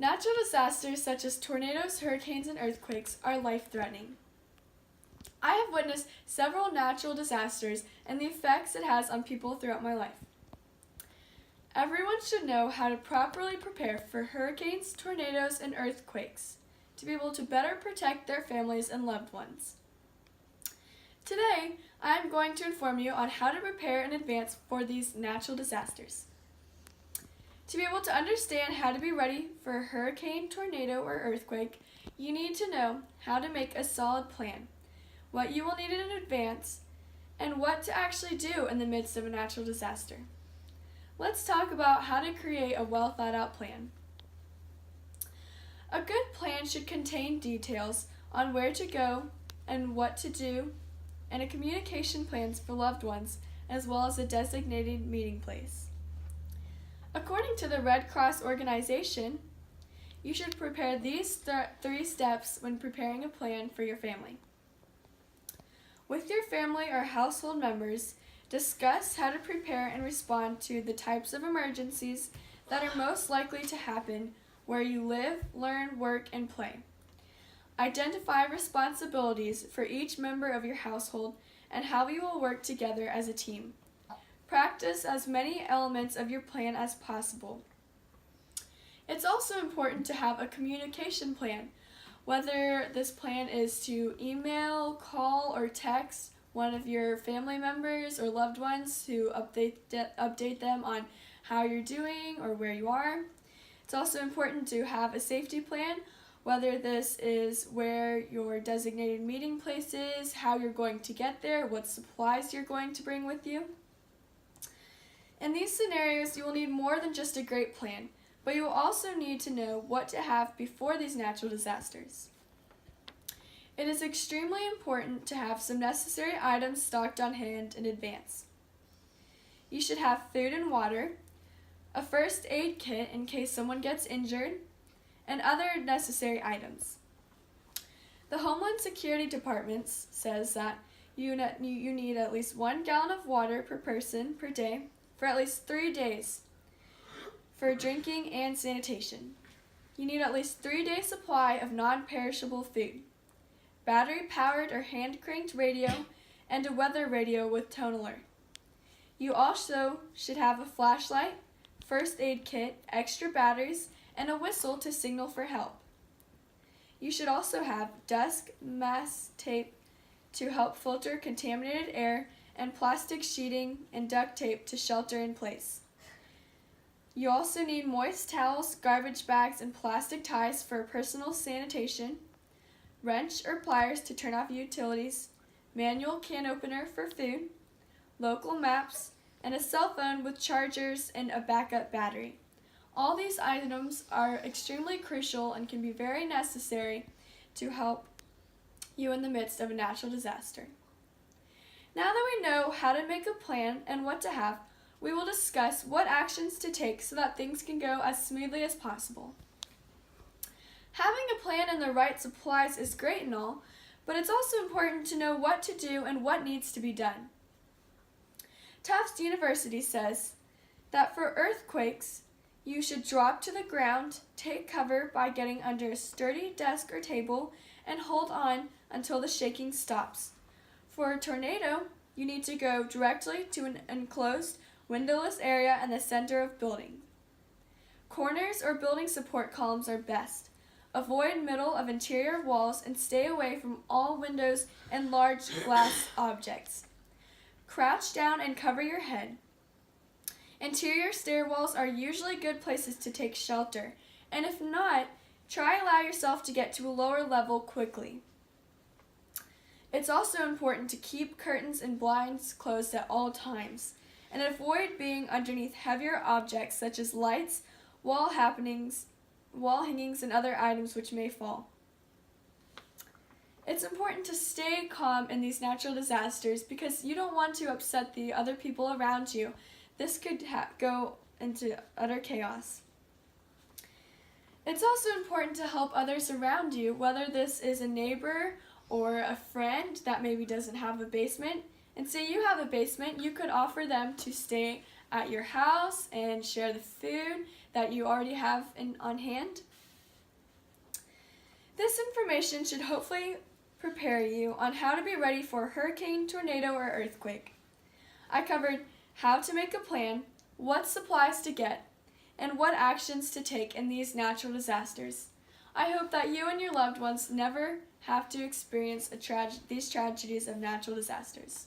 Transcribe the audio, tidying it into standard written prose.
Natural disasters such as tornadoes, hurricanes, and earthquakes are life-threatening. I have witnessed several natural disasters and the effects it has on people throughout my life. Everyone should know how to properly prepare for hurricanes, tornadoes, and earthquakes to be able to better protect their families and loved ones. Today, I am going to inform you on how to prepare in advance for these natural disasters. To be able to understand how to be ready for a hurricane, tornado, or earthquake, you need to know how to make a solid plan, what you will need in advance, and what to actually do in the midst of a natural disaster. Let's talk about how to create a well-thought-out plan. A good plan should contain details on where to go and what to do, and a communication plans for loved ones, as well as a designated meeting place. According to the Red Cross organization, you should prepare these three steps when preparing a plan for your family. With your family or household members, discuss how to prepare and respond to the types of emergencies that are most likely to happen where you live, learn, work, and play. Identify responsibilities for each member of your household and how you will work together as a team. Practice as many elements of your plan as possible. It's also important to have a communication plan, whether this plan is to email, call, or text one of your family members or loved ones to update them on how you're doing or where you are. It's also important to have a safety plan, whether this is where your designated meeting place is, how you're going to get there, what supplies you're going to bring with you. In these scenarios, you will need more than just a great plan, but you will also need to know what to have before these natural disasters. It is extremely important to have some necessary items stocked on hand in advance. You should have food and water, a first aid kit in case someone gets injured, and other necessary items. The Homeland Security Department says that you need at least 1 gallon of water per person per day for at least 3 days for drinking and sanitation. You need at least 3 days supply of non-perishable food, battery-powered or hand-cranked radio, and a weather radio with tone alert. You also should have a flashlight, first aid kit, extra batteries, and a whistle to signal for help. You should also have dust mask tape to help filter contaminated air and plastic sheeting and duct tape to shelter in place. You also need moist towels, garbage bags, and plastic ties for personal sanitation, wrench or pliers to turn off utilities, manual can opener for food, local maps, and a cell phone with chargers and a backup battery. All these items are extremely crucial and can be very necessary to help you in the midst of a natural disaster. Now that we know how to make a plan and what to have, we will discuss what actions to take so that things can go as smoothly as possible. Having a plan and the right supplies is great and all, but it's also important to know what to do and what needs to be done. Tufts University says that for earthquakes, you should drop to the ground, take cover by getting under a sturdy desk or table, and hold on until the shaking stops. For a tornado, you need to go directly to an enclosed, windowless area in the center of building. Corners or building support columns are best. Avoid middle of interior walls and stay away from all windows and large glass objects. Crouch down and cover your head. Interior stairwells are usually good places to take shelter, and if not, try allow yourself to get to a lower level quickly. It's also important to keep curtains and blinds closed at all times, and avoid being underneath heavier objects such as lights, wall hangings, and other items which may fall. It's important to stay calm in these natural disasters because you don't want to upset the other people around you. This could go into utter chaos. It's also important to help others around you, whether this is a neighbor or a friend that maybe doesn't have a basement. And say you have a basement, you could offer them to stay at your house and share the food that you already have on hand. This information should hopefully prepare you on how to be ready for a hurricane, tornado, or earthquake. I covered how to make a plan, what supplies to get, and what actions to take in these natural disasters. I hope that you and your loved ones never have to experience these tragedies of natural disasters.